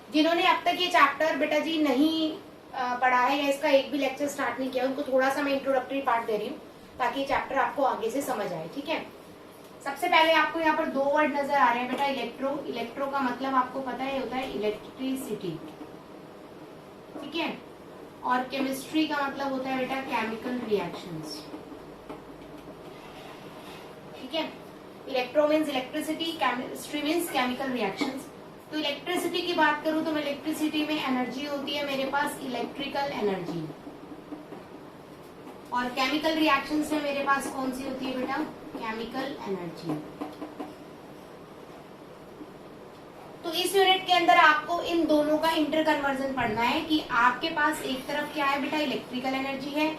जिन्होंने अब तक ये चैप्टर बेटा जी नहीं पढ़ा है या इसका एक भी लेक्चर स्टार्ट नहीं किया, उनको थोड़ा सा मैं इंट्रोडक्टरी पार्ट दे रही हूँ ताकि ये चैप्टर आपको आगे से समझ आए। ठीक है, सबसे पहले आपको यहाँ पर दो वर्ड नजर आ रहे हैं बेटा, इलेक्ट्रो। इलेक्ट्रो का मतलब आपको पता है होता है इलेक्ट्रिसिटी। ठीक है, और केमिस्ट्री का मतलब होता है बेटा केमिकल रिएक्शंस। ठीक है, electro means electricity, chemistry means chemical reactions. तो इलेक्ट्रिसिटी की बात करूं तो इलेक्ट्रिसिटी में एनर्जी होती है मेरे पास इलेक्ट्रिकल एनर्जी, और केमिकल रिएक्शंस में मेरे पास कौन सी होती है बेटा, केमिकल एनर्जी। तो इस यूनिट के अंदर आपको इन दोनों का इंटर कन्वर्जन पढ़ना है कि आपके पास एक तरफ क्या है बेटा इलेक्ट्रिकल एनर्जी है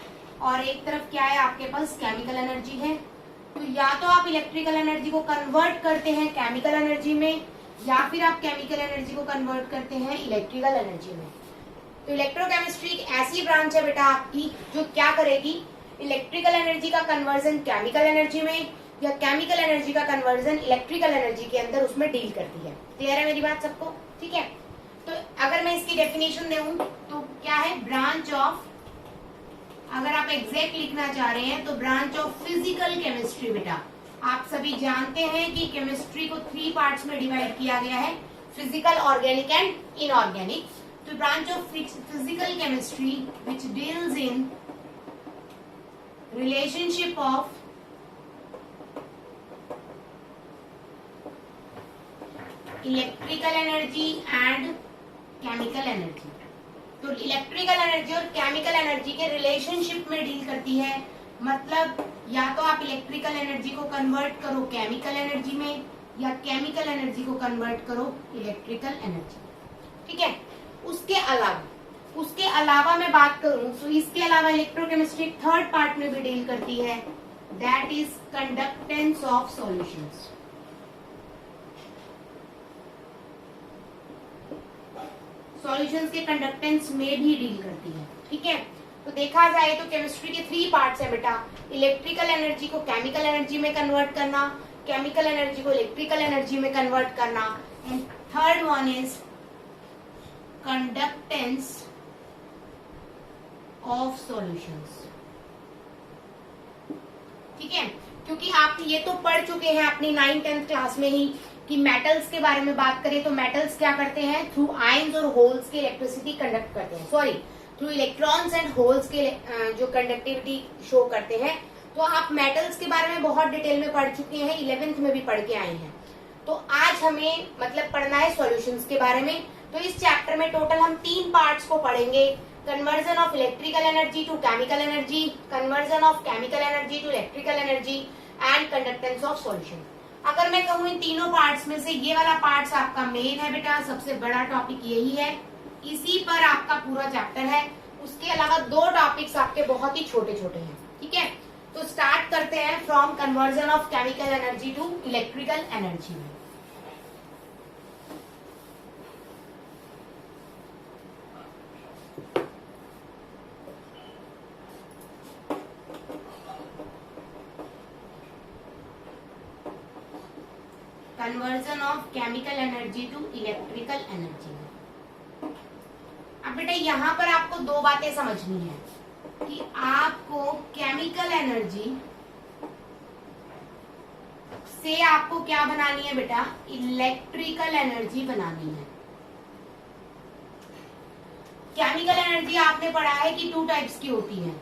और एक तरफ क्या है आपके पास केमिकल एनर्जी है। तो या तो आप इलेक्ट्रिकल एनर्जी को कन्वर्ट करते हैं केमिकल एनर्जी में, या फिर आप केमिकल एनर्जी को कन्वर्ट करते हैं इलेक्ट्रिकल एनर्जी में। तो इलेक्ट्रोकेमिस्ट्री एक ऐसी ब्रांच है बेटा आपकी जो क्या करेगी, इलेक्ट्रिकल एनर्जी का कन्वर्जन केमिकल एनर्जी में या केमिकल एनर्जी का कन्वर्जन इलेक्ट्रिकल एनर्जी के अंदर उसमें डील करती है। क्लियर है मेरी बात सबको? ठीक है, तो अगर मैं इसकी डेफिनेशन दूं तो क्या है, ब्रांच ऑफ, अगर आप एग्जैक्ट लिखना चाह रहे हैं तो ब्रांच ऑफ फिजिकल केमिस्ट्री। बेटा आप सभी जानते हैं कि केमिस्ट्री को 3 पार्ट्स में डिवाइड किया गया है, फिजिकल, ऑर्गेनिक एंड इनऑर्गेनिक। तो branch of physical chemistry which deals in relationship of electrical energy and chemical energy. तो इलेक्ट्रिकल एनर्जी और केमिकल एनर्जी के रिलेशनशिप में डील करती है। मतलब या तो आप इलेक्ट्रिकल एनर्जी को कन्वर्ट करो केमिकल एनर्जी में या केमिकल एनर्जी को कन्वर्ट करो इलेक्ट्रिकल एनर्जी। ठीक है, उसके अलावा मैं बात करूं तो इसके अलावा इलेक्ट्रोकेमिस्ट्री थर्ड पार्ट में भी डील करती है, that is conductance of solutions. Solutions के कंडक्टेंस में भी डील करती है। ठीक है, तो देखा जाए तो केमिस्ट्री के 3 पार्ट्स है बेटा, इलेक्ट्रिकल एनर्जी को केमिकल एनर्जी में कन्वर्ट करना, केमिकल एनर्जी को इलेक्ट्रिकल एनर्जी में कन्वर्ट करना, and third one is conductance of solutions. ठीक है, क्योंकि आप ये तो पढ़ चुके हैं अपनी 9th 10th क्लास में ही कि मेटल्स के बारे में बात करें तो मेटल्स क्या करते हैं, थ्रू आयंस और होल्स के इलेक्ट्रिसिटी कंडक्ट करते हैं, sorry through electrons and holes के जो कंडक्टिविटी शो करते हैं। तो आप मेटल्स के बारे में बहुत डिटेल में पढ़ चुके हैं, 11th में भी पढ़ के आए हैं। तो आज हमें मतलब पढ़ना है सॉल्यूशंस के बारे में। तो इस चैप्टर में टोटल हम 3 पार्ट्स को पढ़ेंगे, conversion of electrical energy to chemical energy, conversion of chemical energy to electrical energy and conductance of solution. अगर मैं कहूँ इन तीनों पार्ट्स में से ये वाला पार्ट्स आपका मेन है बेटा, सबसे बड़ा टॉपिक यही है, इसी पर आपका पूरा चैप्टर है। उसके अलावा 2 टॉपिक्स आपके बहुत ही छोटे छोटे हैं। ठीक है, तो स्टार्ट करते हैं from conversion of chemical energy to electrical energy में। Conversion of chemical energy to electrical energy. अब बेटा यहाँ पर आपको 2 बातें समझनी है कि आपको केमिकल एनर्जी से आपको क्या बनानी है बेटा, इलेक्ट्रिकल एनर्जी बनानी है। केमिकल एनर्जी आपने पढ़ा है कि 2 टाइप्स की होती है,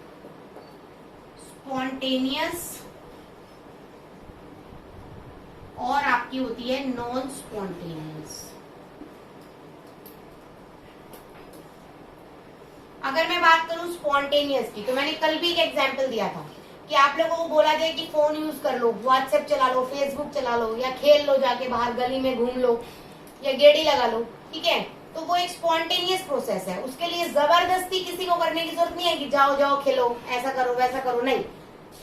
स्पॉन्टेनियस और आपकी होती है नॉन स्पॉन्टेनियस। अगर मैं बात करूं स्पॉन्टेनियस की, तो मैंने कल भी एक एग्जांपल दिया था कि आप लोगों को बोला जाए कि फोन यूज कर लो, व्हाट्सएप चला लो, फेसबुक चला लो, या खेल लो, जाके बाहर गली में घूम लो, या गेड़ी लगा लो। ठीक है, तो वो एक स्पॉन्टेनियस प्रोसेस है, उसके लिए जबरदस्ती किसी को करने की जरूरत नहीं है कि जाओ जाओ खेलो, ऐसा करो वैसा करो, नहीं।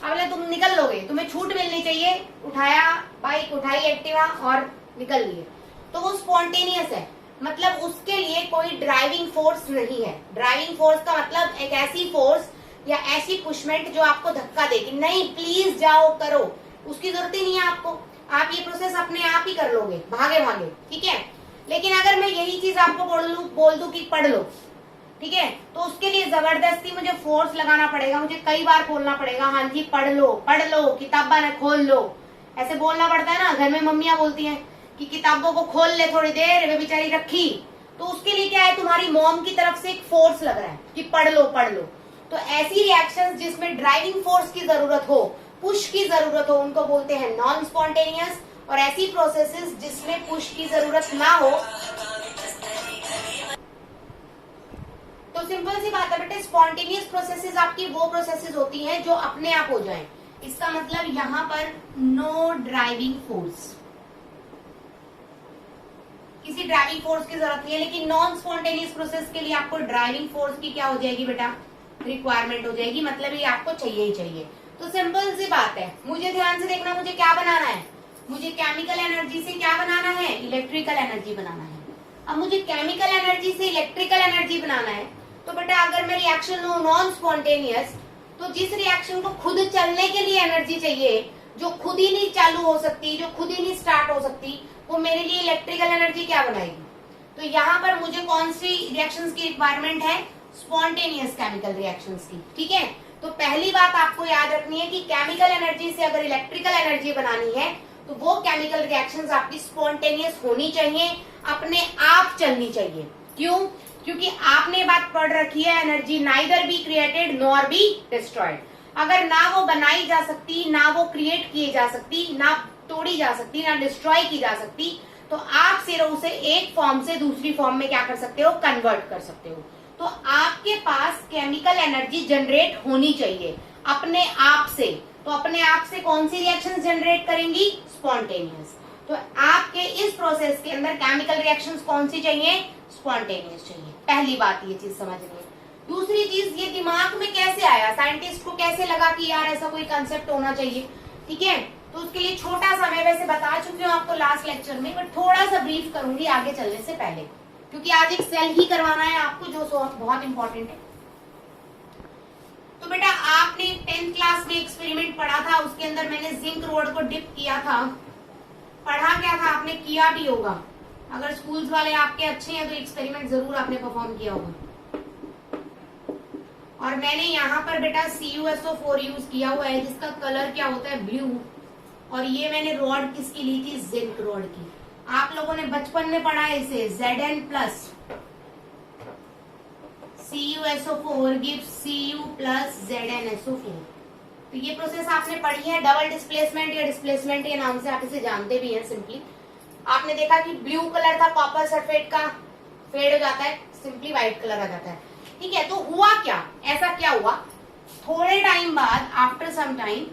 अगले तुम निकल लोगे, तुम्हें छूट मिलनी चाहिए, उठाया बाइक, उठाई एक्टिवा और निकल लिए, तो वो स्पॉन्टेनियस है। मतलब उसके लिए कोई ड्राइविंग फोर्स नहीं है। ड्राइविंग फोर्स का मतलब एक ऐसी फोर्स या ऐसी पुशमेंट जो आपको धक्का देगी, नहीं प्लीज जाओ करो, उसकी जरूरत ही नहीं है आपको, आप ये प्रोसेस अपने आप ही कर लोगे भागे भागे। ठीक है, लेकिन अगर मैं यही चीज आपको बोल दूं कि पढ़ लो, ठीक है, तो उसके लिए जबरदस्ती मुझे फोर्स लगाना पड़ेगा, मुझे कई बार बोलना पड़ेगा, हाँ जी पढ़ लो, किताबा न खोल लो, ऐसे बोलना पड़ता है ना। घर में मम्मियां बोलती हैं कि किताबों को खोल ले थोड़ी देर, वे बेचारी रखी, तो उसके लिए क्या है, तुम्हारी मॉम की तरफ से एक फोर्स लग रहा है कि पढ़ लो। तो ऐसी रिएक्शंस जिसमें ड्राइविंग फोर्स की जरूरत हो, पुश की जरूरत हो, उनको बोलते हैं नॉन स्पॉन्टेनियस। और ऐसी प्रोसेसेस जिसमें पुश की जरूरत ना हो, तो सिंपल सी बात है बेटे, स्पॉन्टेनियस प्रोसेसेस आपकी वो प्रोसेसेस होती हैं जो अपने आप हो जाएं। इसका मतलब यहाँ पर नो ड्राइविंग फोर्स, किसी ड्राइविंग फोर्स की जरूरत नहीं है। लेकिन नॉन स्पॉन्टेनियस प्रोसेस के लिए आपको ड्राइविंग फोर्स की क्या हो जाएगी बेटा, रिक्वायरमेंट हो जाएगी, मतलब ये आपको चाहिए ही चाहिए। तो सिंपल सी बात है, मुझे ध्यान से देखना, मुझे क्या बनाना है, मुझे केमिकल एनर्जी से क्या बनाना है, इलेक्ट्रिकल एनर्जी बनाना है। अब मुझे केमिकल एनर्जी से इलेक्ट्रिकल एनर्जी बनाना है, तो बेटा अगर मैं रिएक्शन लूं नॉन स्पॉन्टेनियस, तो जिस रिएक्शन को खुद चलने के लिए एनर्जी चाहिए, जो खुद ही नहीं चालू हो सकती, जो खुद ही नहीं स्टार्ट हो सकती, वो मेरे लिए इलेक्ट्रिकल एनर्जी क्या बनाएगी। तो यहाँ पर मुझे कौन सी रिएक्शंस की रिक्वायरमेंट है, स्पॉन्टेनियस केमिकल रिएक्शंस की, ठीक है। तो पहली बात आपको याद रखनी है कि केमिकल एनर्जी से अगर इलेक्ट्रिकल एनर्जी बनानी है, तो वो केमिकल रिएक्शंस आपकी स्पॉन्टेनियस होनी चाहिए, अपने आप चलनी चाहिए। क्यों, क्योंकि आपने बात पढ़ रखी है, energy neither be created nor be destroyed. अगर ना वो बनाई जा सकती, ना वो क्रिएट किए जा सकती, ना तोड़ी जा सकती, ना डिस्ट्रॉय की जा सकती, तो आप सिर्फ उसे एक फॉर्म से दूसरी फॉर्म में क्या कर सकते हो, कन्वर्ट कर सकते हो। तो आपके पास केमिकल एनर्जी जनरेट होनी चाहिए अपने आप से। तो अपने आप से कौन सी रिएक्शंस जनरेट करेंगी, स्पॉन्टेनियस। तो आपके इस प्रोसेस के अंदर केमिकल रिएक्शंस कौन सी चाहिए, स्पॉन्टेनियस चाहिए। पहली बात ये चीज समझनी है। दूसरी चीज, ये दिमाग में कैसे आया, साइंटिस्ट को कैसे लगा कि यार ऐसा कोई कंसेप्ट होना चाहिए, ठीक है। तो उसके लिए छोटा सा, मैं वैसे बता चुकी हूँ आपको लास्ट लेक्चर में, बट थोड़ा सा ब्रीफ करूंगी आगे चलने से पहले, क्योंकि आज एक सेल ही करवाना है आपको, जो बहुत इंपॉर्टेंट है। तो बेटा आपने 10th क्लास में एक्सपेरिमेंट पढ़ा था, उसके अंदर मैंने जिंक रोड को डिप किया था। पढ़ा क्या था, आपने किया भी होगा, अगर स्कूल्स वाले आपके अच्छे हैं तो एक्सपेरिमेंट जरूर आपने परफॉर्म किया होगा। और मैंने यहाँ पर बेटा CuSO4 यूज किया हुआ है, जिसका कलर क्या होता है, ब्लू। और ये मैंने रॉड किसकी ली थी, जिंक रॉड की। आप लोगों ने बचपन में पढ़ा है इसे, Zn+ CuSO4 gives Cu+ ZnSO4। तो ये प्रोसेस आपने पढ़ी है, डबल डिस्प्लेसमेंट या डिस्प्लेसमेंट के नाम से आप इसे जानते भी हैं सिंपली। आपने देखा कि ब्लू कलर था कॉपर सल्फेट का, फेड हो जाता है, सिंपली व्हाइट कलर आ जाता है, ठीक है। तो हुआ क्या, ऐसा क्या हुआ, थोड़े टाइम बाद, आफ्टर सम टाइम,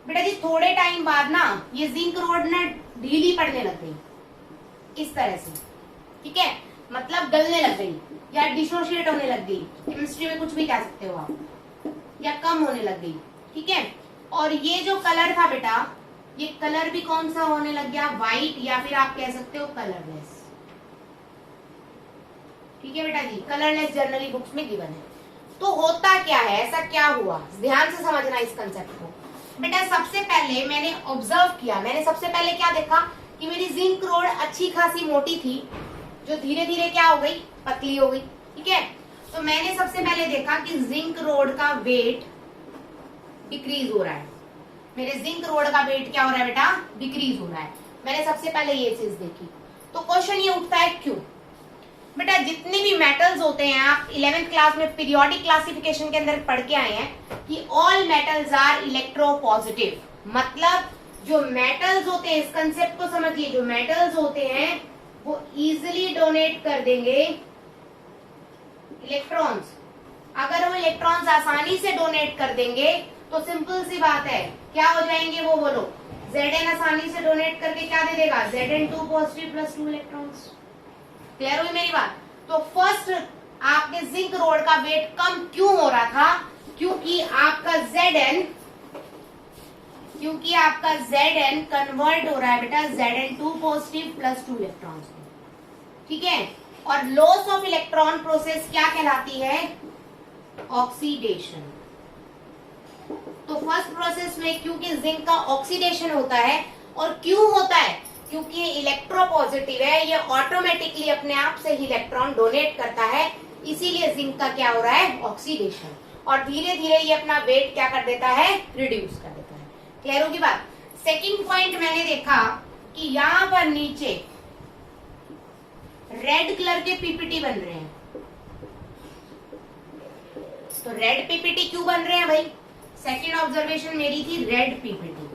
बेटा जी थोड़े टाइम बाद ना ये जिंक रोड ना ढीली पड़ने लग गई, इस तरह से, ठीक है, मतलब गलने लग गई या डिसोशिएट होने लग गई, केमिस्ट्री में कुछ भी कह सकते हो आप, या कम होने लग गई, ठीक है। और ये जो कलर था बेटा, ये कलर भी कौन सा होने लग गया, व्हाइट, या फिर आप कह सकते हो कलरलेस, ठीक है बेटा जी, कलरलेस जनरली बुक्स में गिवन है। तो होता क्या है, ऐसा क्या हुआ, ध्यान से समझना इस कंसेप्ट को। बेटा सबसे पहले मैंने ऑब्जर्व किया, मैंने सबसे पहले क्या देखा कि मेरी जिंक रोड अच्छी खासी मोटी थी, जो धीरे धीरे क्या हो गई, पतली हो गई, ठीक है। तो मैंने सबसे पहले देखा कि जिंक रोड का वेट डिक्रीज हो रहा है, मेरे जिंक रोड का वेट क्या हो रहा है बेटा, डिक्रीज हो रहा है। मैंने सबसे पहले ये चीज देखी। तो क्वेश्चन ये उठता है क्यों, बेटा जितने भी मेटल्स होते हैं, आप 11th क्लास में पीरियोडिक क्लासिफिकेशन के अंदर पढ़ के आए हैं कि ऑल मेटल्स आर इलेक्ट्रोपॉजिटिव। मतलब जो मेटल्स होते हैं, इस कंसेप्ट को समझिए, जो मेटल्स होते हैं वो इजिली डोनेट कर देंगे इलेक्ट्रॉन्स। अगर वो इलेक्ट्रॉन्स आसानी से डोनेट कर देंगे तो सिंपल सी बात है, क्या हो जाएंगे वो बोलो, Zn आसानी से डोनेट करके क्या दे देगा, Zn2 पॉजिटिव + 2 इलेक्ट्रॉन्स। क्लियर हुई मेरी बात। तो फर्स्ट आपके जिंक रोड का वेट कम क्यों हो रहा था, क्योंकि आपका Zn कन्वर्ट हो रहा है बेटा Zn2 पॉजिटिव + 2 इलेक्ट्रॉन्स, ठीक है। और लॉस ऑफ इलेक्ट्रॉन प्रोसेस क्या कहलाती है, ऑक्सीडेशन। तो फर्स्ट प्रोसेस में क्योंकि जिंक का ऑक्सीडेशन होता है, और क्यों होता है, क्योंकि ये इलेक्ट्रोपॉजिटिव है, ये ऑटोमेटिकली अपने आप से ही इलेक्ट्रॉन डोनेट करता है, इसीलिए जिंक का क्या हो रहा है, ऑक्सीडेशन, और धीरे धीरे ये अपना वेट क्या कर देता है, रिड्यूस कर देता है। क्लियर होगी बात। सेकंड पॉइंट मैंने देखा कि यहाँ पर नीचे रेड कलर के पीपीटी बन रहे हैं, तो रेड पीपीटी क्यों बन रहे हैं भाई, सेकंड ऑब्जर्वेशन मेरी थी रेड पीपीटी,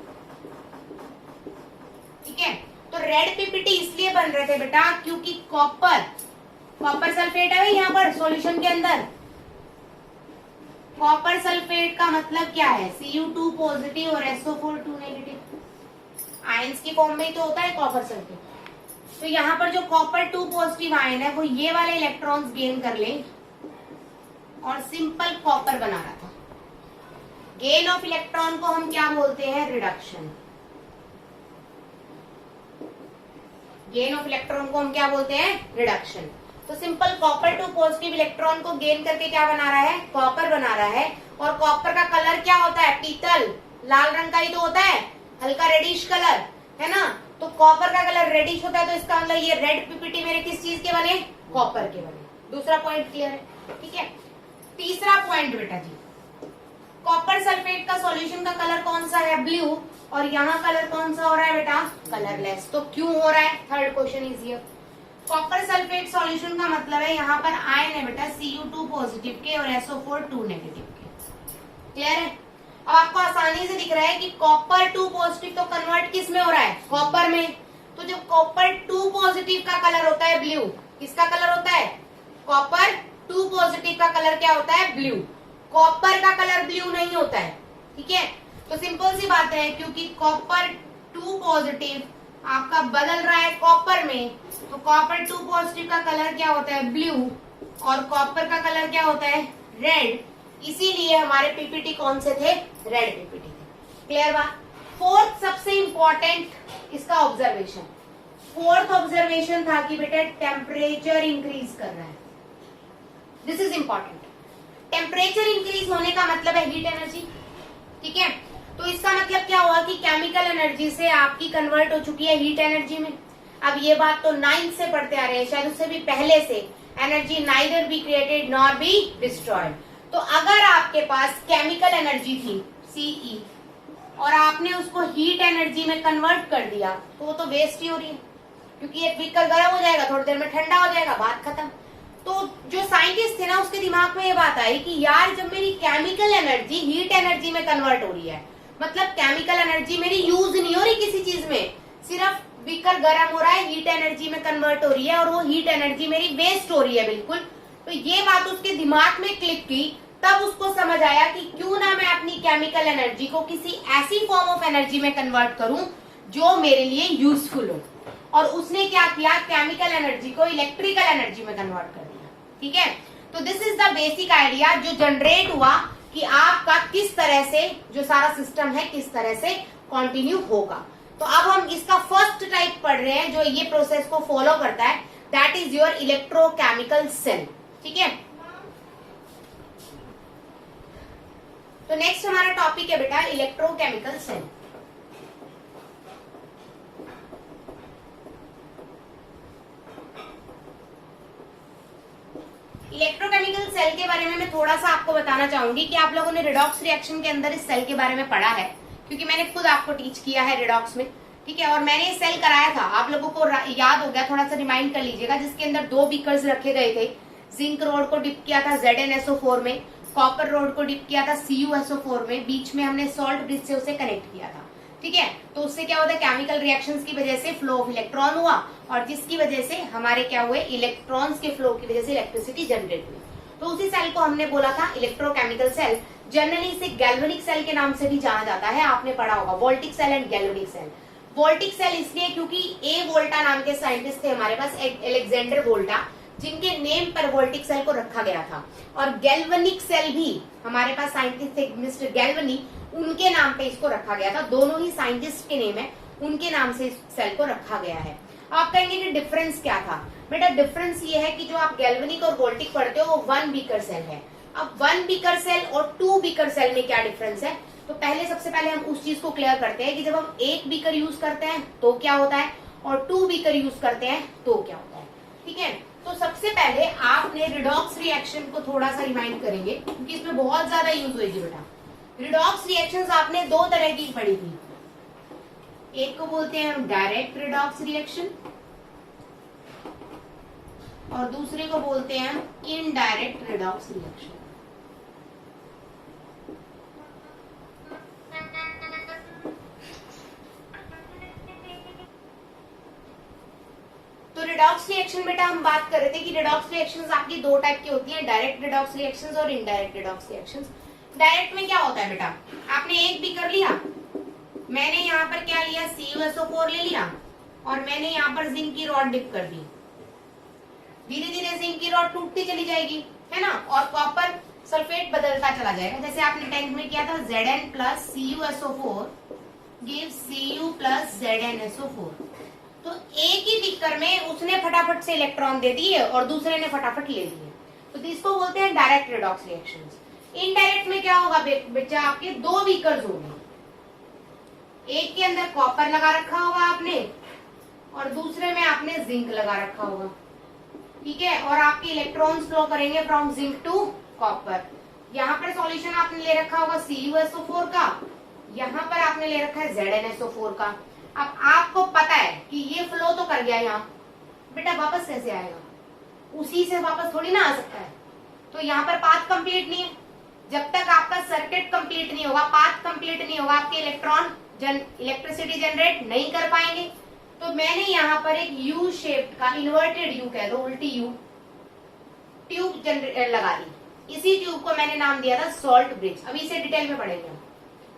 ठीक है। तो रेड पीपीटी इसलिए बन रहे थे बेटा क्योंकि कॉपर सल्फेट है भाई यहाँ पर सॉल्यूशन के अंदर। कॉपर सल्फेट का मतलब क्या है, Cu2 पॉजिटिव और SO4 2 नेगेटिव, आयंस की फॉर्म में तो होता है कॉपर सल्फेट। तो यहाँ पर जो कॉपर 2 पॉजिटिव आयन है वो ये वाले इलेक्ट्रॉन्स गेन कर लें और सिंपल कॉपर बना रहा था। गेन ऑफ इलेक्ट्रॉन को हम क्या बोलते हैं, रिडक्शन। गेन ऑफ इलेक्ट्रॉन को हम क्या बोलते हैं, रिडक्शन। तो सिंपल कॉपर 2 पॉजिटिव इलेक्ट्रॉन को गेन करके क्या बना रहा है, कॉपर बना रहा है। और कॉपर का कलर क्या होता है, पीतल, लाल रंग का ही तो होता है, हल्का रेडिश कलर, है ना। तो कॉपर का कलर रेडिश होता है, तो इसका मतलब ये रेड पीपीटी मेरे किस चीज के बने, कॉपर के बने। दूसरा पॉइंट क्लियर है, ठीक है। तीसरा पॉइंट बेटा जी, कॉपर सल्फेट का सॉल्यूशन का कलर कौन सा है, ब्लू, और यहाँ कलर कौन सा हो रहा है बेटा, कलरलेस। तो क्यों हो रहा है, third question is here. Copper sulphate solution का मतलब है यहाँ पर आयन है बेटा Cu2 पॉजिटिव के और SO4 2 नेगेटिव के। क्लियर है। अब आपको आसानी से दिख रहा है कि कॉपर 2 पॉजिटिव तो कन्वर्ट किस में हो रहा है, कॉपर में। तो जब कॉपर 2 पॉजिटिव का कलर होता है ब्लू, किसका कलर होता है, कॉपर 2 पॉजिटिव का कलर क्या होता है, ब्लू। कॉपर का कलर ब्लू नहीं होता है, ठीक है। तो सिंपल सी बात है, क्योंकि कॉपर 2 पॉजिटिव आपका बदल रहा है कॉपर में, तो कॉपर 2 पॉजिटिव का कलर क्या होता है, ब्लू, और कॉपर का कलर क्या होता है, रेड। इसीलिए हमारे पीपीटी कौन से थे, रेड पीपीटी थे। क्लियर बात। फोर्थ सबसे इंपॉर्टेंट इसका ऑब्जर्वेशन, फोर्थ ऑब्जर्वेशन था कि बेटा टेम्परेचर इंक्रीज कर रहा है। This is important. Temperature increase होने का मतलब है हीट एनर्जी, ठीक है। तो इसका मतलब क्या हुआ कि केमिकल एनर्जी से आपकी कन्वर्ट हो चुकी है हीट एनर्जी में। अब ये बात तो 9th से पढ़ते आ रहे हैं, शायद उससे भी पहले से, energy neither be created nor be destroyed. तो अगर आपके पास केमिकल एनर्जी थी Ce और आपने उसको हीट एनर्जी में कन्वर्ट कर दिया, तो वो तो वेस्ट ही हो रही है, क्योंकि एक व्हीकल गर्म हो जाएगा, थोड़ी देर में ठंडा हो जाएगा, बात खत्म। तो जो साइंटिस्ट थे ना, उसके दिमाग में ये बात आई कि यार जब मेरी केमिकल एनर्जी हीट एनर्जी में कन्वर्ट हो रही है, मतलब केमिकल एनर्जी मेरी यूज नहीं हो रही किसी चीज में, सिर्फ बीकर गर्म हो रहा है, हीट एनर्जी में कन्वर्ट हो रही है, और वो हीट एनर्जी मेरी वेस्ट हो रही है बिल्कुल। तो ये बात उसके दिमाग में क्लिक की, तब उसको समझ आया कि क्यों ना मैं अपनी केमिकल एनर्जी को किसी ऐसी फॉर्म ऑफ एनर्जी में कन्वर्ट करूं जो मेरे लिए यूजफुल हो। और उसने क्या किया, केमिकल एनर्जी को इलेक्ट्रिकल एनर्जी में कन्वर्ट कर दिया, ठीक है। तो this is the basic idea जो जनरेट हुआ कि आपका किस तरह से जो सारा सिस्टम है किस तरह से कंटिन्यू होगा। तो अब हम इसका फर्स्ट टाइप पढ़ रहे हैं जो ये प्रोसेस को फॉलो करता है, that is your electrochemical cell, ठीक है। तो नेक्स्ट हमारा टॉपिक है बेटा इलेक्ट्रोकेमिकल सेल। इलेक्ट्रोकेमिकल सेल के बारे में मैं थोड़ा सा आपको बताना चाहूंगी कि आप लोगों ने रिडॉक्स रिएक्शन के अंदर इस सेल के बारे में पढ़ा है, क्योंकि मैंने खुद आपको टीच किया है रिडॉक्स में, ठीक है। और मैंने ये सेल कराया था, आप लोगों को याद हो गया, थोड़ा सा रिमाइंड कर लीजिएगा, जिसके अंदर 2 बीकर्स रखे गए थे। जिंक रोड को डिप किया था ZnSO4 में, कॉपर रोड को डिप किया था CuSO4 में, बीच में हमने सॉल्ट ब्रिज से उसे कनेक्ट किया था, ठीक है। तो उससे क्या होता है, केमिकल रिएक्शंस की वजह से फ्लो ऑफ इलेक्ट्रॉन हुआ, और जिसकी वजह से हमारे क्या हुए, इलेक्ट्रॉन्स के फ्लो की वजह से इलेक्ट्रिसिटी जनरेट हुई। तो उसी सेल को हमने बोला था इलेक्ट्रोकेमिकल सेल। जनरली इसे गैल्वेनिक सेल के नाम से भी जाना जाता है, आपने पढ़ा होगा, voltaic cell and galvanic cell. Voltaic cell इसलिए क्योंकि ए वोल्टा नाम के साइंटिस्ट थे हमारे पास, अलेक्जेंडर वोल्टा, जिनके नेम पर वोल्टिक सेल को रखा गया था। और गैल्वेनिक सेल भी हमारे पास साइंटिस्ट थे, मिस्टर गैल्वेनी, उनके नाम पे इसको रखा गया था। दोनों ही साइंटिस्ट के नेम है, उनके नाम से इस सेल को रखा गया है। आप कहेंगे कि डिफरेंस क्या था, बेटा डिफरेंस ये है कि जो आप गैल्वेनिक और वोल्टिक पढ़ते हो वो 1 बीकर सेल है। अब 1 बीकर सेल और 2 बीकर सेल में क्या डिफरेंस है, तो पहले सबसे पहले हम उस चीज को क्लियर करते हैं कि जब हम एक बीकर यूज करते हैं तो क्या होता है और 2 बीकर यूज करते हैं तो क्या होता है। ठीक है, तो सबसे पहले आपने रिडॉक्स रिएक्शन को थोड़ा सा रिमाइंड करेंगे क्योंकि इसमें बहुत ज्यादा यूज होगी बेटा। रिडॉक्स रिएक्शंस आपने 2 तरह की पढ़ी थी, एक को बोलते हैं हम डायरेक्ट रिडॉक्स रिएक्शन और दूसरे को बोलते हैं हम इनडायरेक्ट रिडॉक्स रिएक्शन। तो रिडॉक्स रिएक्शन बेटा हम बात कर रहे थे कि रिडॉक्स रिएक्शंस आपकी 2 टाइप की होती हैं, डायरेक्ट रिडॉक्स रिएक्शंस और इनडायरेक्ट रिडॉक्स रिएक्शंस। डायरेक्ट में क्या होता है बेटा, आपने एक भी कर लिया, मैंने यहाँ पर क्या लिया CuSO4 ले लिया और मैंने यहाँ पर जिंक की रॉड डिप कर दी, धीरे धीरे जिंक की रॉड टूटती चली जाएगी, है ना, और कॉपर सल्फेट बदलता चला जाएगा। जैसे आपने 10th में किया था Zn plus CuSO4 gives Cu plus ZnSO4। तो एक ही बीकर में उसने फटाफट से इलेक्ट्रॉन दे दिए और दूसरे ने फटाफट ले लिए, तो इसको बोलते हैं डायरेक्ट रिडॉक्स रिएक्शंस। इनडायरेक्ट में क्या होगा बच्चा, आपके 2 बीकर्स होंगे, एक के अंदर कॉपर लगा रखा होगा आपने और दूसरे में आपने जिंक लगा रखा होगा। ठीक है, और आपके इलेक्ट्रॉन्स फ्लो करेंगे फ्रॉम जिंक टू कॉपर। यहाँ पर सॉल्यूशन आपने ले रखा होगा CuSO4 का, यहाँ पर आपने ले रखा है ZnSO4 का। अब आपको पता है कि ये फ्लो तो कर गया यहाँ, बेटा वापस कैसे आएगा, उसी से वापस थोड़ी ना आ सकता है। तो यहाँ पर पाथ कंप्लीट नहीं है, जब तक आपका सर्किट कंप्लीट नहीं होगा, पाथ कंप्लीट नहीं होगा, आपके इलेक्ट्रॉन इलेक्ट्रिसिटी जनरेट नहीं कर पाएंगे। तो मैंने यहाँ पर एक यू शेप्ड का, इन्वर्टेड यू कह दो, उल्टी यू ट्यूब लगा दी। इसी ट्यूब को मैंने नाम दिया था सॉल्ट ब्रिज। अभी इसे डिटेल में पढ़ेंगे हम।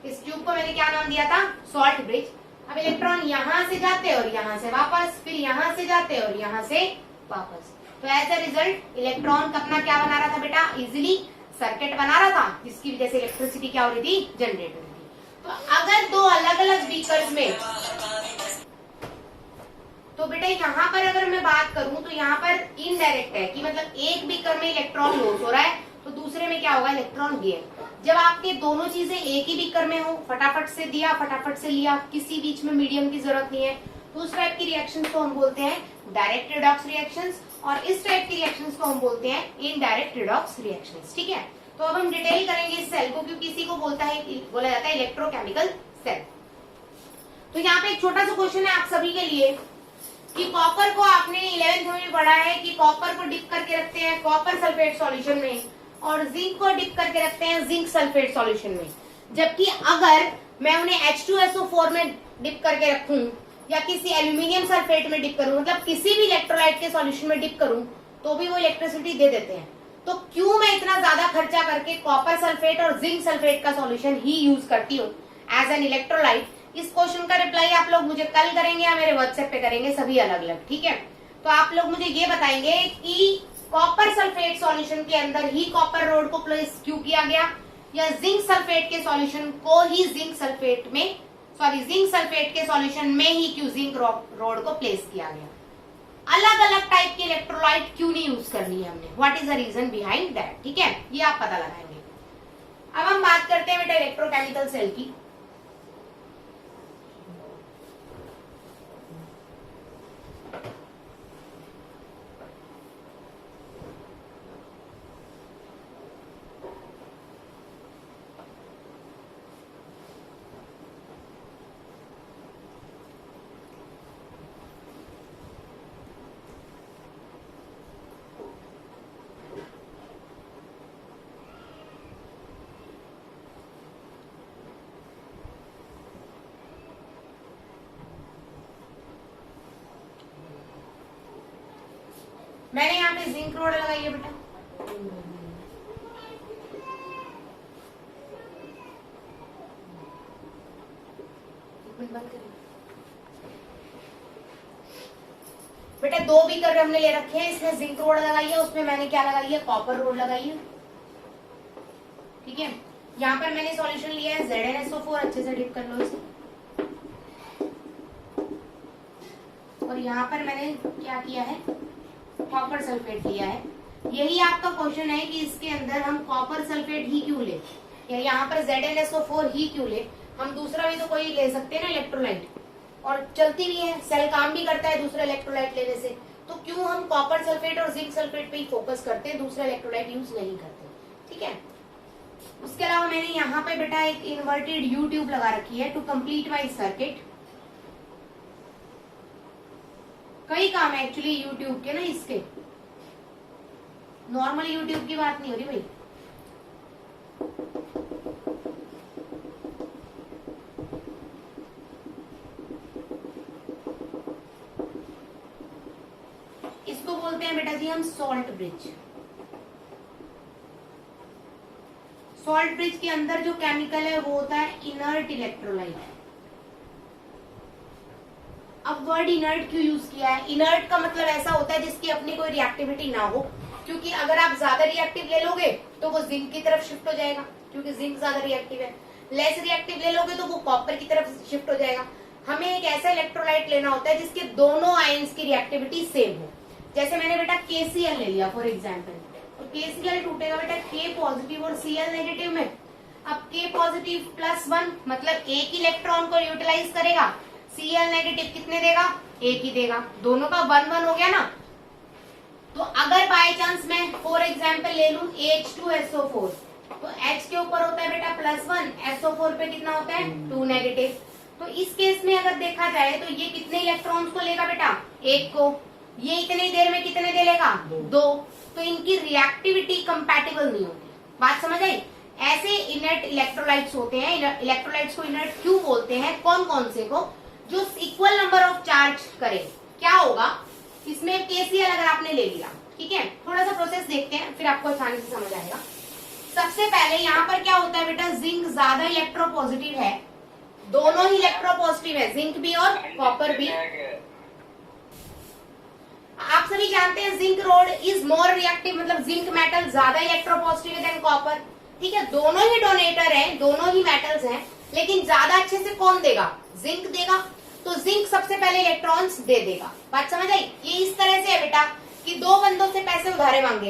इस ट्यूब को मैंने क्या नाम दिया था, सॉल्ट ब्रिज। अब इलेक्ट्रॉन यहाँ से जाते और यहाँ से वापस, फिर यहाँ से जाते और यहाँ से वापस। तो एज अ रिजल्ट इलेक्ट्रॉन अपना क्या बना रहा था बेटा, इजिली सर्किट बना रहा था, जिसकी वजह से इलेक्ट्रिसिटी क्या हो रही थी, जनरेट हो रही थी। तो अगर 2 अलग अलग बीकर्स में, तो बेटा यहाँ पर अगर मैं बात करूं तो यहाँ पर इनडायरेक्ट है कि मतलब एक बीकर में इलेक्ट्रॉन लॉस हो रहा है तो दूसरे में क्या होगा, इलेक्ट्रॉन गेन। जब आपके दोनों चीजें एक ही बीकर में हो, फटाफट से दिया फटाफट से लिया, किसी बीच में मीडियम की जरूरत नहीं है, तो उस टाइप की रिएक्शंस को हम बोलते हैं डायरेक्ट रिडॉक्स रिएक्शंस और इस टाइप की रिएक्शंस को हम बोलते हैं इनडायरेक्ट रिडॉक्स रिएक्शंस। ठीक है, तो अब हम डिटेल करेंगे इस सेल को, क्योंकि इसी को बोला जाता है इलेक्ट्रोकेमिकल सेल। तो यहाँ पे एक छोटा सा क्वेश्चन है आप सभी के लिए कि कॉपर को आपने 11th में पढ़ा है कि कॉपर को डिप करके रखते हैं कॉपर सल्फेट सॉल्यूशन में और जिंक को डिप करके रखते हैं जिंक सल्फेट सॉल्यूशन में। जबकि अगर मैं उन्हें H2SO4 में डिप करके रखूं या किसी एल्यूमिनियम सल्फेट में डिप करूं, मतलब किसी भी इलेक्ट्रोलाइट के सॉल्यूशन में डिप करूं, तो भी वो इलेक्ट्रिसिटी दे देते हैं। तो क्यों मैं इतना ज्यादा खर्चा करके कॉपर सल्फेट और जिंक सल्फेट का सॉल्यूशन ही यूज करती हूँ एज एन इलेक्ट्रोलाइट? इस क्वेश्चन का रिप्लाई आप लोग मुझे कल करेंगे या मेरे व्हाट्सएप पे करेंगे, सभी अलग अलग। ठीक है, तो आप लोग मुझे ये बताएंगे कि कॉपर सल्फेट सॉल्यूशन के अंदर ही कॉपर रोड को प्लेस क्यों किया गया, या जिंक सल्फेट के सॉल्यूशन को ही जिंक सल्फेट के सॉल्यूशन में ही क्यों जिंक रोड को प्लेस किया गया। अलग अलग टाइप के इलेक्ट्रोलाइट क्यों नहीं यूज करनी है हमने, what is the reason behind that. ठीक है, ये आप पता लगाएंगे। अब हम बात करते हैं बेटा इलेक्ट्रोकेमिकल सेल की। मैंने यहाँ पे जिंक रोड लगाई है बेटा, बेटा 2 बीकर हमने ले रखे हैं, इसमें जिंक रोड लगाई है, उसमें मैंने क्या लगाई है, कॉपर रोड लगाई है। ठीक है, यहाँ पर मैंने सॉल्यूशन लिया है ZnSO4, अच्छे से डिप कर लो इसे। और यहाँ पर मैंने क्या किया है, कॉपर सल्फेट लिया है। यही आपका क्वेश्चन है कि इसके अंदर हम कॉपर सल्फेट ही क्यों ले, या यहाँ पर ZnSO4 ही क्यों ले, हम दूसरा भी तो कोई ले सकते हैं ना इलेक्ट्रोलाइट, और चलती भी है, सेल काम भी करता है दूसरा इलेक्ट्रोलाइट लेने से, तो क्यों हम कॉपर सल्फेट और जिंक सल्फेट पे ही फोकस करते हैं, दूसरा इलेक्ट्रोलाइट यूज नहीं करते। ठीक है, उसके अलावा मैंने यहाँ पे बेटा एक इन्वर्टेड यू ट्यूब लगा रखी है टू कंप्लीट माई सर्किट। कई काम है एक्चुअली यूट्यूब के ना, इसके नॉर्मल यूट्यूब की बात नहीं हो रही भाई। इसको बोलते हैं बेटा जी हम सॉल्ट ब्रिज। सॉल्ट ब्रिज के अंदर जो केमिकल है वो होता है इनर्ट इलेक्ट्रोलाइट। अब वर्ड इनर्ट क्यों यूज किया है? इनर्ट का मतलब ऐसा होता है जिसकी अपनी कोई रिएक्टिविटी ना हो, क्योंकि अगर आप ज्यादा रिएक्टिव ले लोगे तो वो जिंक की तरफ शिफ्ट हो जाएगा, क्योंकि जिंक ज्यादा रिएक्टिव है। लेस रिएक्टिव ले लोगे तो वो कॉपर की तरफ शिफ्ट हो जाएगा। हमें एक ऐसा इलेक्ट्रोलाइट लेना होता है जिसके दोनों आयंस की रिएक्टिविटी सेम हो। जैसे मैंने बेटा KCl ले लिया फॉर एग्जाम्पल, तो KCl टूटेगा बेटा K पॉजिटिव और Cl नेगेटिव में। अब K पॉजिटिव +1 मतलब एक इलेक्ट्रॉन को यूटिलाइज करेगा, Cl नेगेटिव कितने देगा? एक ही देगा, दोनों का 1-1 हो गया ना। तो अगर बाय चांस मैं फॉर एग्जाम्पल ले लूं H2SO4, तो H के ऊपर होता है बेटा +1, SO4 पे कितना होता है 2 नेगेटिव। तो इस केस में अगर देखा जाए तो ये कितने इलेक्ट्रॉन्स को लेगा बेटा? एक को। ये इतनी देर में कितने दे लेगा? 2। तो इनकी रिएक्टिविटी कंपैटिबल नहीं होती। बात समझ आई? ऐसे इनर्ट इलेक्ट्रोलाइट्स होते हैं। इलेक्ट्रोलाइट्स को इनर्ट क्यों बोलते हैं? कौन कौन से को? जो इक्वल नंबर ऑफ चार्ज करे। क्या होगा इसमें? KCl अगर आपने ले लिया, ठीक है, थोड़ा सा प्रोसेस देखते हैं फिर आपको आसानी से समझ आएगा। सबसे पहले यहाँ पर क्या होता है बेटा? जिंक ज्यादा इलेक्ट्रोपॉजिटिव है, दोनों ही इलेक्ट्रोपॉजिटिव है, जिंक भी और कॉपर भी। आप सभी जानते हैं zinc road is more reactive, मतलब जिंक मेटल ज्यादा इलेक्ट्रोपॉजिटिव है देन कॉपर। ठीक है, दोनों ही डोनेटर हैं, दोनों ही मेटल्स हैं, लेकिन ज्यादा अच्छे से कौन देगा? जिंक देगा। तो जिंक सबसे पहले इलेक्ट्रॉन्स दे देगा। बात समझ आई? ये इस तरह से है बेटा कि दो बंदों से पैसे उधारे मांगे,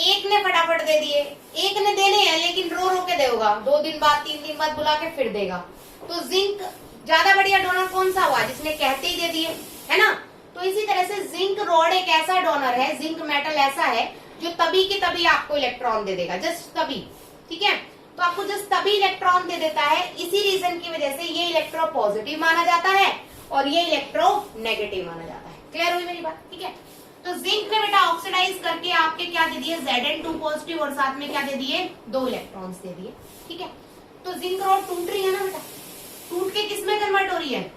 एक ने फटाफट दे दिए, एक ने देने हैं लेकिन रो रो के देगा, 2 दिन बाद 3 दिन बाद बुला के फिर देगा। तो जिंक ज्यादा बढ़िया डोनर कौन सा हुआ? जिसने कहते ही दे दिए, है ना। तो इसी तरह से जिंक रॉड एक ऐसा डोनर है, जिंक मेटल ऐसा है जो तभी के तभी आपको इलेक्ट्रॉन दे देगा, जस्ट तभी। ठीक है, तो आपको जस्ट तभी इलेक्ट्रॉन दे देता है। इसी रीजन की वजह से ये इलेक्ट्रो पॉजिटिव माना जाता है और ये इलेक्ट्रो नेगेटिव माना जाता है। क्लियर हुई मेरी बात? ठीक है, तो जिंक ने बेटा ऑक्सीडाइज करके आपके क्या दे दिए? Zn2 पॉजिटिव और साथ में क्या दे दिए? 2 इलेक्ट्रॉन्स दे दिए। ठीक है, तो जिंक रॉड टूट रही है ना बेटा, टूट के किस में कन्वर्ट हो रही है?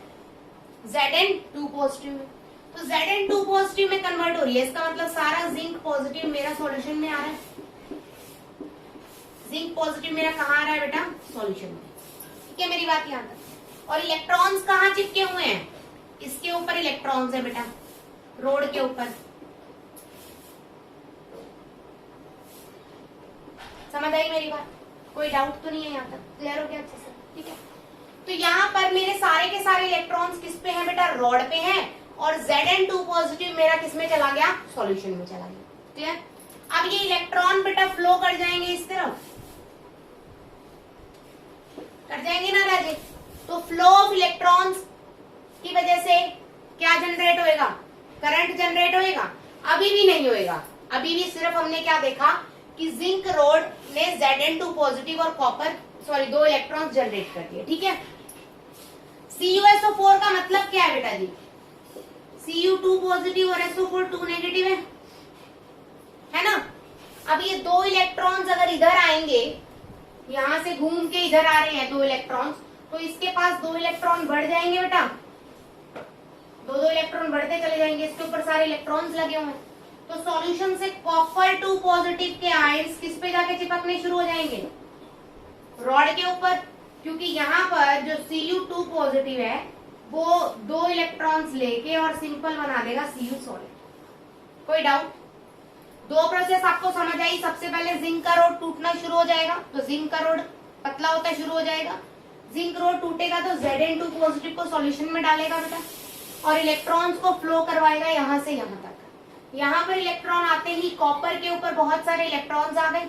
Zn2 पॉजिटिव में। तो Zn2 पॉजिटिव में कन्वर्ट हो रही है, इसका मतलब सारा जिंक पॉजिटिव मेरा सॉल्यूशन में आ रहा है। जिंक पॉजिटिव मेरा कहाँ आ रहा है बेटा? सॉल्यूशन में। ठीक है मेरी बात यहाँ तक। और इलेक्ट्रॉन्स कहाँ चिपके हुए हैं? इसके ऊपर इलेक्ट्रॉन्स है बेटा, रोड के ऊपर। समझ आई मेरी बात? कोई डाउट तो नहीं है यहाँ तक? क्लियर हो गया अच्छे से? ठीक है, तो यहाँ पर मेरे सारे के सारे इलेक्ट्रॉन्स किस पे हैं बेटा? रॉड पे हैं, और Zn2 पॉजिटिव मेरा किस में चला गया? सॉल्यूशन में चला गया। क्लियर? अब ये इलेक्ट्रॉन बेटा फ्लो कर जाएंगे इस तरफ, कर जाएंगे ना राजे? तो फ्लो ऑफ इलेक्ट्रॉन्स की वजह से क्या जनरेट होएगा? करंट जनरेट होएगा? अभी भी नहीं होएगा। अभी भी सिर्फ हमने क्या देखा कि जिंक रोड ने Zn2 पॉजिटिव और कॉपर 2 इलेक्ट्रॉन्स जनरेट कर दिए। ठीक है, CuSO4 का मतलब क्या है बेटा जी? Cu2 पॉजिटिव और SO4 2 नेगेटिव है ना। अब ये 2 इलेक्ट्रॉन्स अगर इधर आएंगे, यहां से घूम के इधर आ रहे हैं 2 इलेक्ट्रॉन्स, तो इसके पास 2 इलेक्ट्रॉन बढ़ जाएंगे बेटा, 2 इलेक्ट्रॉन बढ़ते चले जाएंगे, इसके ऊपर सारे इलेक्ट्रॉन्स लगे हुए हैं। तो सॉल्यूशन से कॉपर 2 पॉजिटिव के आयंस किस पे जाके चिपकने शुरू हो जाएंगे? रॉड के ऊपर, क्योंकि यहाँ पर जो Cu2 पॉजिटिव है वो 2 इलेक्ट्रॉन्स लेके और सिंपल बना देगा Cu सॉलिड। कोई डाउट? 2 प्रोसेस आपको समझ आई? सबसे पहले जिंक का रोड टूटना शुरू हो जाएगा, तो जिंक का रोड पतला होता शुरू हो जाएगा। जिंक रोड टूटेगा तो Zn2 पॉजिटिव को सॉल्यूशन में डालेगा बेटा, और इलेक्ट्रॉन्स को फ्लो करवाएगा यहाँ से यहाँ तक। यहाँ पर इलेक्ट्रॉन आते ही कॉपर के ऊपर बहुत सारे इलेक्ट्रॉन्स आ गए।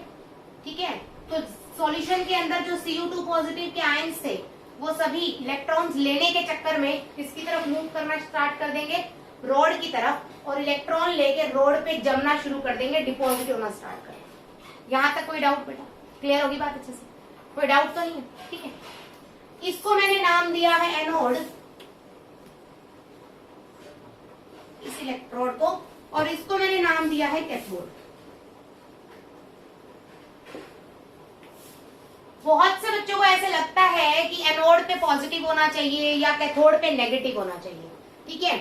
ठीक है, तो सॉल्यूशन के अंदर जो Cu2 पॉजिटिव के आयंस थे वो सभी इलेक्ट्रॉन्स लेने के चक्कर में किसकी तरफ मूव करना स्टार्ट कर देंगे, रॉड की तरफ, और इलेक्ट्रॉन लेके रॉड पे जमना शुरू कर देंगे, डिपॉजिट होना स्टार्ट कर देंगे। यहाँ तक कोई डाउट बेटा? क्लियर होगी बात अच्छे से? कोई डाउट तो नहीं है? ठीक है, इसको मैंने नाम दिया है एनोड, इस इलेक्ट्रोड को, और इसको मैंने नाम दिया है कैथोड। बहुत से बच्चों को ऐसे लगता है कि एनोड पे पॉजिटिव होना चाहिए या कैथोड पे नेगेटिव होना चाहिए, ठीक है।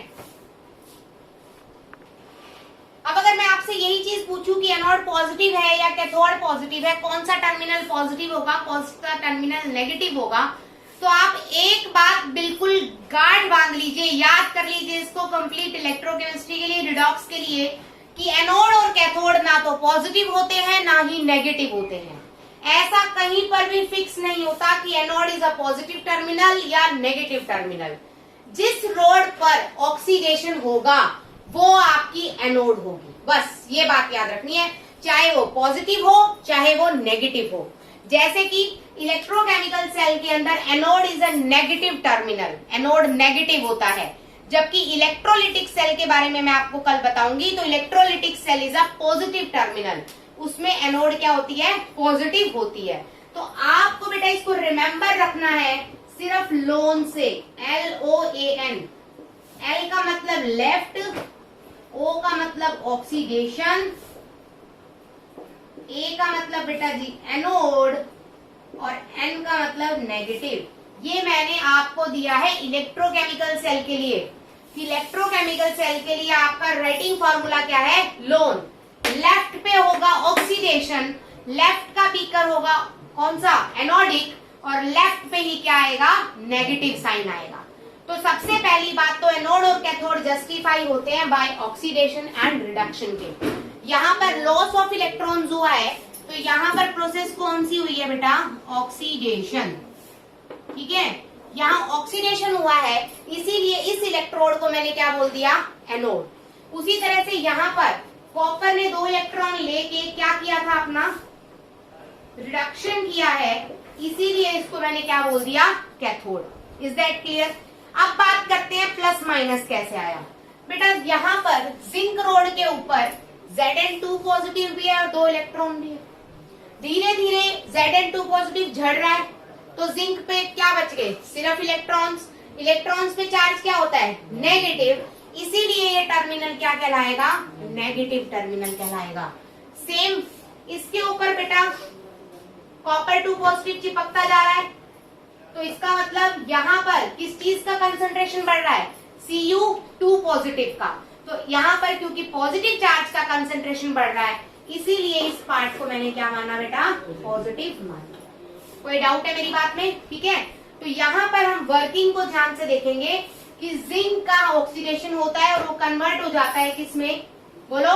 अब अगर मैं आपसे यही चीज पूछूं कि एनोड पॉजिटिव है या कैथोड पॉजिटिव है, कौन सा टर्मिनल पॉजिटिव होगा, कौन सा टर्मिनल नेगेटिव होगा, तो आप एक बात बिल्कुल गार्ड बांध लीजिए, याद कर लीजिए इसको कंप्लीट इलेक्ट्रोकेमिस्ट्री के लिए, रिडॉक्स के लिए, कि एनोड और कैथोड ना तो पॉजिटिव होते हैं ना ही नेगेटिव होते हैं। ऐसा कहीं पर भी फिक्स नहीं होता कि anode is a positive terminal या नेगेटिव टर्मिनल। जिस रोड पर ऑक्सीडेशन होगा वो आपकी एनोड होगी, बस ये बात याद रखनी है, चाहे वो पॉजिटिव हो चाहे वो नेगेटिव हो। जैसे कि इलेक्ट्रोकेमिकल सेल के अंदर anode is a negative terminal, anode negative होता है, जबकि इलेक्ट्रोलिटिक सेल के बारे में मैं आपको कल बताऊंगी, तो electrolytic cell is a positive terminal, उसमें एनोड क्या होती है, पॉजिटिव होती है। तो आपको बेटा इसको रिमेंबर रखना है सिर्फ लोन से, LOAN, L का मतलब लेफ्ट, O का मतलब ऑक्सीडेशन, A का मतलब बेटा जी एनोड, और N का मतलब नेगेटिव। ये मैंने आपको दिया है इलेक्ट्रोकेमिकल सेल के लिए। इलेक्ट्रोकेमिकल सेल के लिए आपका राइटिंग फॉर्मूला क्या है, लोन, लेफ्ट पे होगा ऑक्सीडेशन, लेफ्ट का बीकर होगा कौन सा, एनोडिक, और लेफ्ट पे ही क्या आएगा, नेगेटिव साइन आएगा। तो सबसे पहली बात तो एनोड और कैथोड जस्टिफाई होते हैं बाय ऑक्सीडेशन एंड रिडक्शन के। यहाँ पर लॉस ऑफ इलेक्ट्रॉन्स हुआ है, तो यहाँ पर प्रोसेस कौन सी हुई है बेटा, ऑक्सीडेशन, ठीक है। यहाँ ऑक्सीडेशन हुआ है, इसीलिए इस इलेक्ट्रोड को मैंने क्या बोल दिया, एनोड। उसी तरह से यहाँ पर कॉपर ने 2 इलेक्ट्रॉन लेके क्या किया था, अपना रिडक्शन किया है, इसीलिए इसको मैंने क्या बोल दिया, कैथोड। Is that clear? अब बात करते हैं प्लस माइनस कैसे आया। बेटा यहाँ पर जिंक रोड के ऊपर Zn2 पॉजिटिव भी है और 2 इलेक्ट्रॉन भी है, धीरे धीरे Zn2 पॉजिटिव झड़ रहा है, तो जिंक पे क्या बच गए, सिर्फ इलेक्ट्रॉन्स। इलेक्ट्रॉन्स पे चार्ज क्या होता है, नेगेटिव, इसीलिए ये टर्मिनल क्या कहलाएगा, नेगेटिव टर्मिनल कहलाएगा। सेम इसके ऊपर बेटा कॉपर 2 पॉजिटिव चिपकता जा रहा है, तो इसका मतलब यहाँ पर किस चीज का कंसंट्रेशन बढ़ रहा है, Cu2 पॉजिटिव का। तो यहाँ पर क्योंकि पॉजिटिव चार्ज का कंसंट्रेशन बढ़ रहा है, इसीलिए इस पार्ट को मैंने क्या माना बेटा, पॉजिटिव माना। कोई डाउट है मेरी बात में? ठीक है, तो यहाँ पर हम वर्किंग को ध्यान से देखेंगे कि जिंक का ऑक्सीडेशन होता है और वो कन्वर्ट हो जाता है किसमें, बोलो,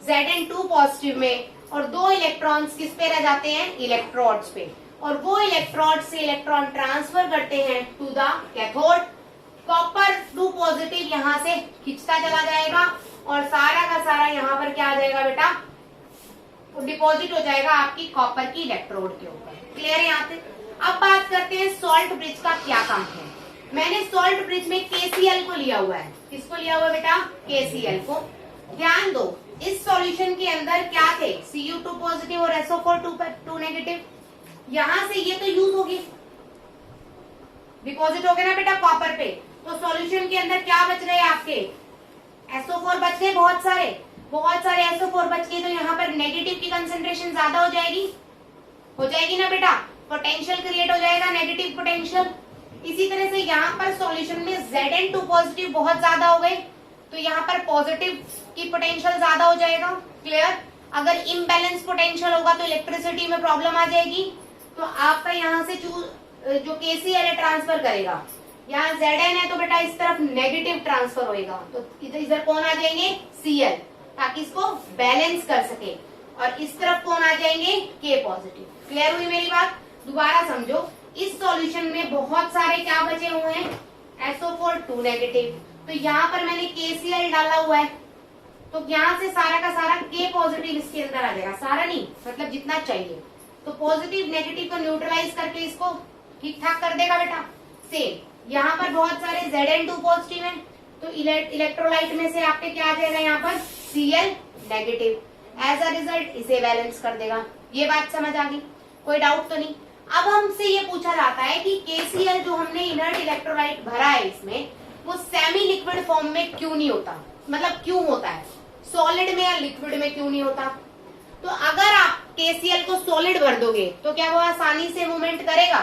Zn2 पॉजिटिव में, और 2 इलेक्ट्रॉन्स किस पे रह जाते हैं, इलेक्ट्रोड्स पे, और वो इलेक्ट्रोड से इलेक्ट्रॉन ट्रांसफर करते हैं to the cathode. Copper 2 positive यहाँ से खिंचता चला जाएगा और सारा का सारा यहाँ पर क्या आ जाएगा बेटा, डिपॉजिट हो जाएगा आपकी कॉपर की इलेक्ट्रोड के ऊपर। क्लियर है यहाँ पे? अब बात करते हैं सॉल्ट ब्रिज का क्या काम है। मैंने सॉल्ट ब्रिज में KCl को लिया हुआ है। किसको लिया हुआ है बेटा, KCl को। ध्यान दो, इस सॉल्यूशन के अंदर क्या थे, Cu2 पॉजिटिव और SO4 2 नेगेटिव। यहाँ से ये तो यूज होगी, डिपॉजिट हो गया ना बेटा कॉपर पे, तो सॉल्यूशन के अंदर क्या बच रहे हैं आपके, SO4 बच गए, बहुत सारे SO4 बच गए, तो यहाँ पर नेगेटिव की कंसेंट्रेशन ज्यादा हो जाएगी ना बेटा, पोटेंशियल क्रिएट हो जाएगा, नेगेटिव पोटेंशियल। इसी तरह से यहाँ पर सॉल्यूशन में Zn2 पॉजिटिव बहुत ज्यादा हो गए, तो यहाँ पर पॉजिटिव की पोटेंशियल ज्यादा हो जाएगा। क्लियर? अगर इम्बैलेंस पोटेंशियल होगा तो इलेक्ट्रिसिटी में प्रॉब्लम आ जाएगी, तो आपका यहाँ से जो KCl है ट्रांसफर करेगा, यहाँ Zn है तो बेटा इस तरफ नेगेटिव ट्रांसफर होएगा, तो इधर कौन आ जाएंगे, Cl, ताकि इसको बैलेंस कर सके, और इस तरफ कौन आ जाएंगे, K पॉजिटिव। क्लियर हुई मेरी बात? दोबारा समझो, इस सॉल्यूशन में बहुत सारे क्या बचे हुए हैं, SO4 2 नेगेटिव, तो यहाँ पर मैंने KCl डाला हुआ है, तो यहाँ से सारा का सारा K पॉजिटिव इसके अंदर आ जाएगा, सारा नहीं मतलब जितना चाहिए, तो पॉजिटिव नेगेटिव को न्यूट्रलाइज करके इसको ठीक ठाक कर देगा बेटा। सेम यहाँ पर बहुत सारे Zn2 पॉजिटिव है, तो इलेक्ट्रोलाइट में से आपके क्या आ जाएगा यहाँ पर Cl negative, as a result इसे बैलेंस कर देगा। ये बात समझ आ गई, कोई डाउट तो नहीं। अब हमसे ये पूछा जाता है कि KCl जो हमने इनर्ट इलेक्ट्रोलाइट भरा है इसमें, वो सेमी लिक्विड फॉर्म में क्यों नहीं होता, मतलब क्यों होता है, सॉलिड में या लिक्विड में क्यों नहीं होता। तो अगर आप KCl को सॉलिड भर दोगे तो क्या वो आसानी से मूवमेंट करेगा,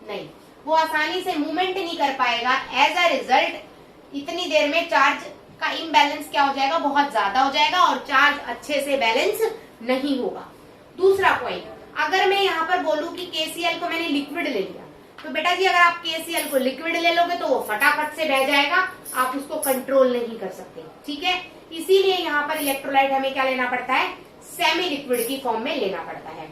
नहीं, वो आसानी से मूवमेंट नहीं कर पाएगा। एज अ रिजल्ट इतनी देर में चार्ज का इम्बैलेंस क्या हो जाएगा, बहुत ज्यादा हो जाएगा और चार्ज अच्छे से बैलेंस नहीं होगा। दूसरा पॉइंट, अगर मैं यहाँ पर बोलूं कि KCl को मैंने लिक्विड ले लिया, तो बेटा जी अगर आप KCl को लिक्विड ले लोगे तो वो फटाफट से बह जाएगा, आप उसको कंट्रोल नहीं कर सकते, ठीक है। इसीलिए यहाँ पर इलेक्ट्रोलाइट हमें क्या लेना पड़ता है, सेमी लिक्विड की फॉर्म में लेना पड़ता है।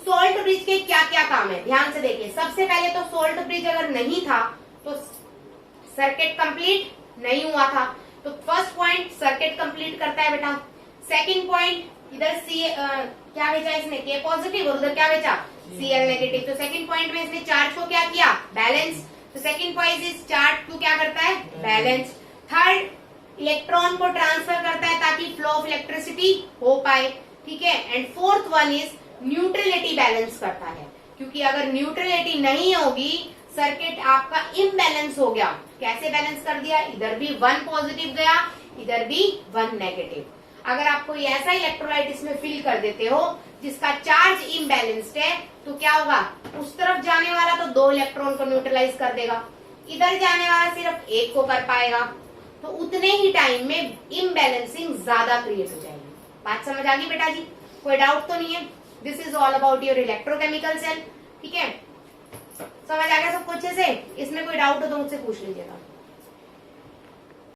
सॉल्ट ब्रिज के क्या क्या काम है, ध्यान से देखिए। सबसे पहले तो सॉल्ट ब्रिज अगर नहीं था तो सर्किट कंप्लीट नहीं हुआ था, तो फर्स्ट पॉइंट सर्किट कंप्लीट करता है बेटा। सेकंड पॉइंट, इधर क्या बेचा इसने, K पॉजिटिव, और उधर क्या बेचा Cl नेगेटिव, तो सेकंड पॉइंट में इसने चार्ज को क्या किया, बैलेंस। तो सेकंड पॉइंट इस चार्ज को क्या करता है, बैलेंस। थर्ड, इलेक्ट्रॉन को ट्रांसफर करता है ताकि फ्लो ऑफ इलेक्ट्रिसिटी हो पाए, ठीक है। And fourth one is neutrality balance करता है, क्योंकि अगर न्यूट्रलिटी नहीं होगी सर्किट आपका इम्बैलेंस हो गया। कैसे बैलेंस कर दिया, इधर भी 1 पॉजिटिव गया, इधर भी 1 नेगेटिव। अगर आप कोई ऐसा इलेक्ट्रोलाइट इसमें फिल कर देते हो जिसका चार्ज इम्बैलेंस्ड है, तो क्या होगा, उस तरफ जाने वाला तो 2 इलेक्ट्रॉन को न्यूट्रलाइज कर देगा, इधर जाने वाला सिर्फ 1 को कर पाएगा, तो उतने ही टाइम में इम्बैलेंसिंग ज्यादा क्रिएट हो जाएगी। बात समझ आ गई बेटा जी, कोई डाउट तो नहीं है। This is all about your electrochemical cell, ठीक है। समझ आ गया सबको अच्छे से, इसमें कोई डाउट हो तो मुझसे पूछ लीजिएगा।